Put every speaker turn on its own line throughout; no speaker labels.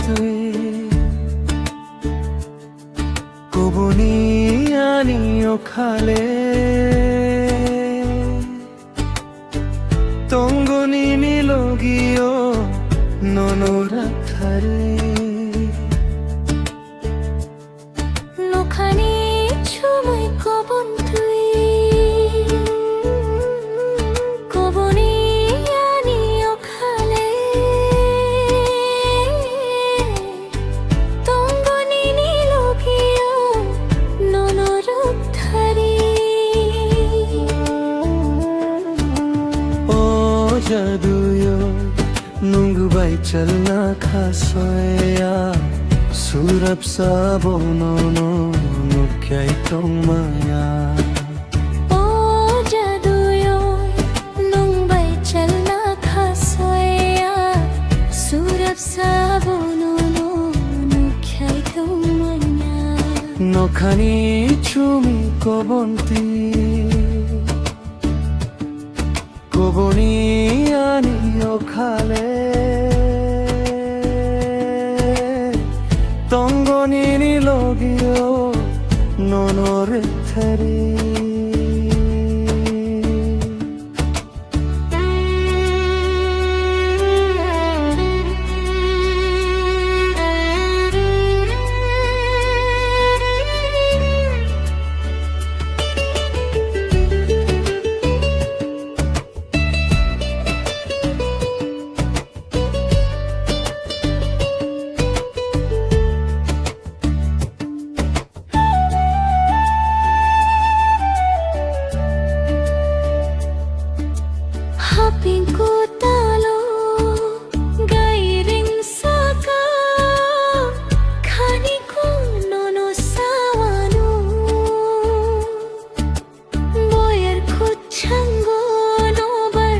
তুই কবনি আনি ওখালে তঙ্গনি নিলগিও ননরাথারে
নখানি ছুমই কবন তুই কবনি আনি ওখালে তঙ্গনি নিলগিও ননরাথারে
ओ जादुयो nunggubai chalna khasoya surap sabonono nukyai tongmaya
ओ जादुयो nungbai chalna khasoya surap sabonono nukyai tongmaya
nokhani chumi kobonti কবনি আনি ওখালে তঙ্গনি নিলগিও ননরাথারে
Hapinku talo gairing saka khani ko nono sawanu boyer khuchango nobar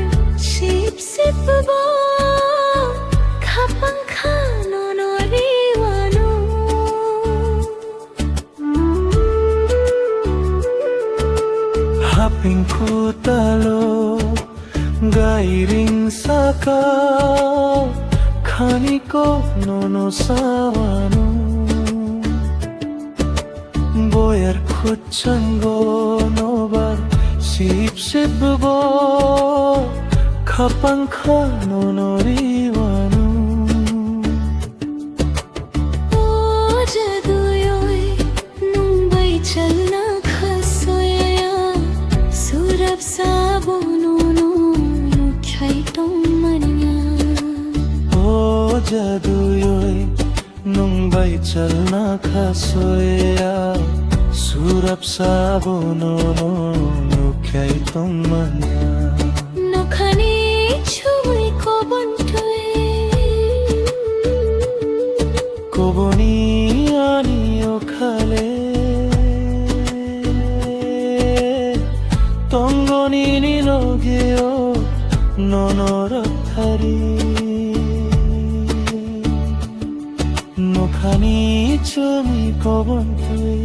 sip sip bo khapang khano no riwanu
hapinku talo gairing saka khani ko nono sawanu boyer khuchango nobar sip sip bo khapang khano no riwanu
ओ जादुयोय nungbai chalna khasoya surap sabonono nukyai tongmaya
ओ जादुयोय nungbai chalna khasoya surap sabonono nukyai tongmaya
নখানি ছুমই কবন তুই
কবনি আনি ওখালে তঙ্গনি নিলগিও ননরাথারে নখানি চুমি কবন তুই